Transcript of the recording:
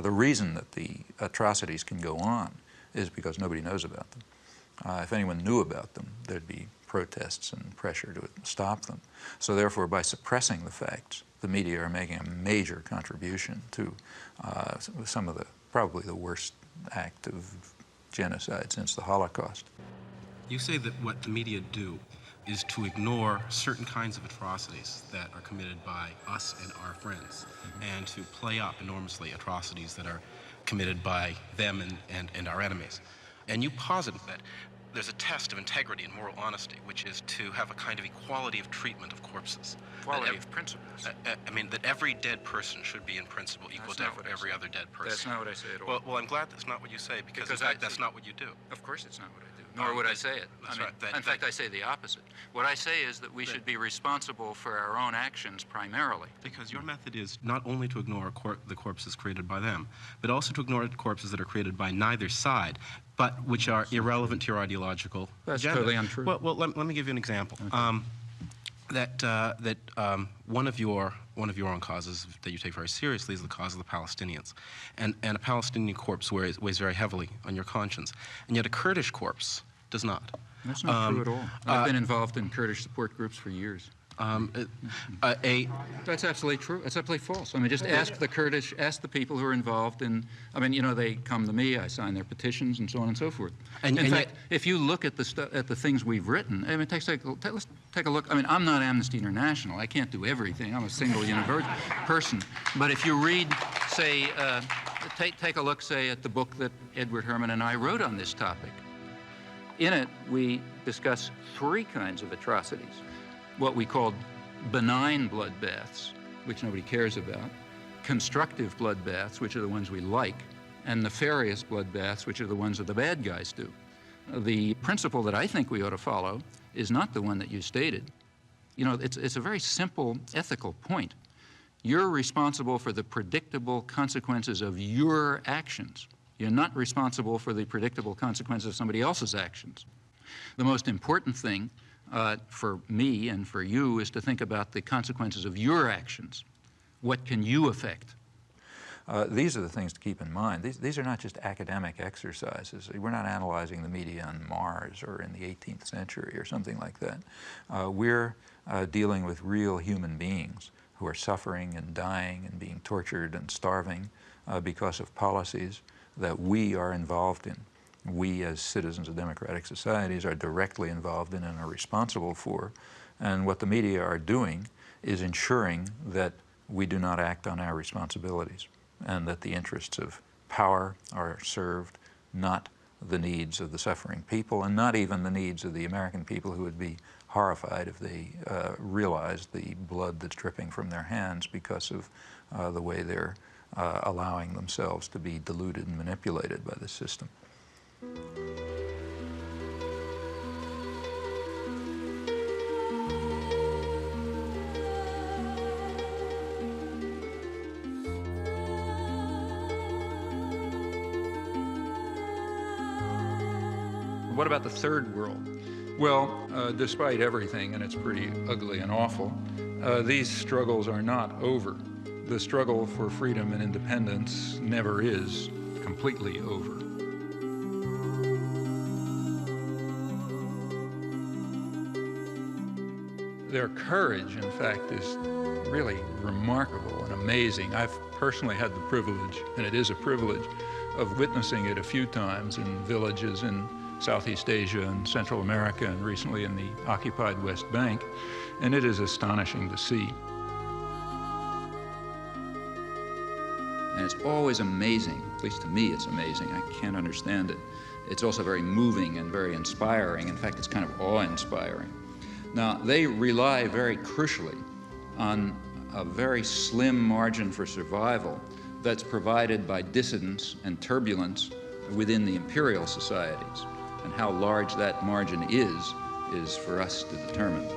The reason that the atrocities can go on is because nobody knows about them. If anyone knew about them, there'd be protests and pressure to stop them. So therefore, by suppressing the facts, the media are making a major contribution to some of probably the worst act of genocide since the Holocaust. You say that what the media do is to ignore certain kinds of atrocities that are committed by us and our friends, and to play up enormously atrocities that are committed by them and our enemies. And you posit that there's a test of integrity and moral honesty, which is to have a kind of equality of treatment of corpses. Equality of principles. I mean, that every dead person should be in principle equal to every other dead person. That's not what I say at all. Well, I'm glad that's not what you say, because in fact, that's not what you do. Of course it's not what I do, nor would I say it. That's right. In fact, I say the opposite. What I say is that we should be responsible for our own actions primarily. Because your method is not only to ignore the corpses created by them, but also to ignore corpses that are created by neither side, but which are irrelevant to your ideological That's agenda. totally untrue. Well, let me give you an example. Okay. One of your own causes that you take very seriously is the cause of the Palestinians, and a Palestinian corpse weighs very heavily on your conscience, and yet a Kurdish corpse does not. That's not true at all. I've been involved in Kurdish support groups for years. That's absolutely true. That's absolutely false. I mean, just ask the Kurdish, ask the people who are involved in, I mean, you know, they come to me, I sign their petitions and so on and so forth. In fact, if you look at the things we've written, I mean, let's take a look. I mean, I'm not Amnesty International. I can't do everything. I'm a single person. But if you read, say, take a look, say, at the book that Edward Herman and I wrote on this topic. In it, we discuss 3 kinds of atrocities. What we called benign bloodbaths, which nobody cares about, constructive bloodbaths, which are the ones we like, and nefarious bloodbaths, which are the ones that the bad guys do. The principle that I think we ought to follow is not the one that you stated. You know, it's a very simple ethical point. You're responsible for the predictable consequences of your actions. You're not responsible for the predictable consequences of somebody else's actions. The most important thing for me and for you is to think about the consequences of your actions. What can you affect? These are the things to keep in mind. These are not just academic exercises. We're not analyzing the media on Mars or in the 18th century or something like that. We're dealing with real human beings who are suffering and dying and being tortured and starving because of policies that we are involved in. We, as citizens of democratic societies, are directly involved in and are responsible for. And what the media are doing is ensuring that we do not act on our responsibilities and that the interests of power are served, not the needs of the suffering people, and not even the needs of the American people, who would be horrified if they realized the blood that's dripping from their hands because of the way they're allowing themselves to be deluded and manipulated by the system. What about the third world? Well, despite everything, and it's pretty ugly and awful, these struggles are not over. The struggle for freedom and independence never is completely over. Their courage, in fact, is really remarkable and amazing. I've personally had the privilege, and it is a privilege, of witnessing it a few times in villages in Southeast Asia and Central America, and recently in the occupied West Bank, and it is astonishing to see. And it's always amazing, at least to me it's amazing, I can't understand it. It's also very moving and very inspiring. In fact, it's kind of awe-inspiring. Now, they rely very crucially on a very slim margin for survival that's provided by dissidence and turbulence within the imperial societies. And how large that margin is for us to determine.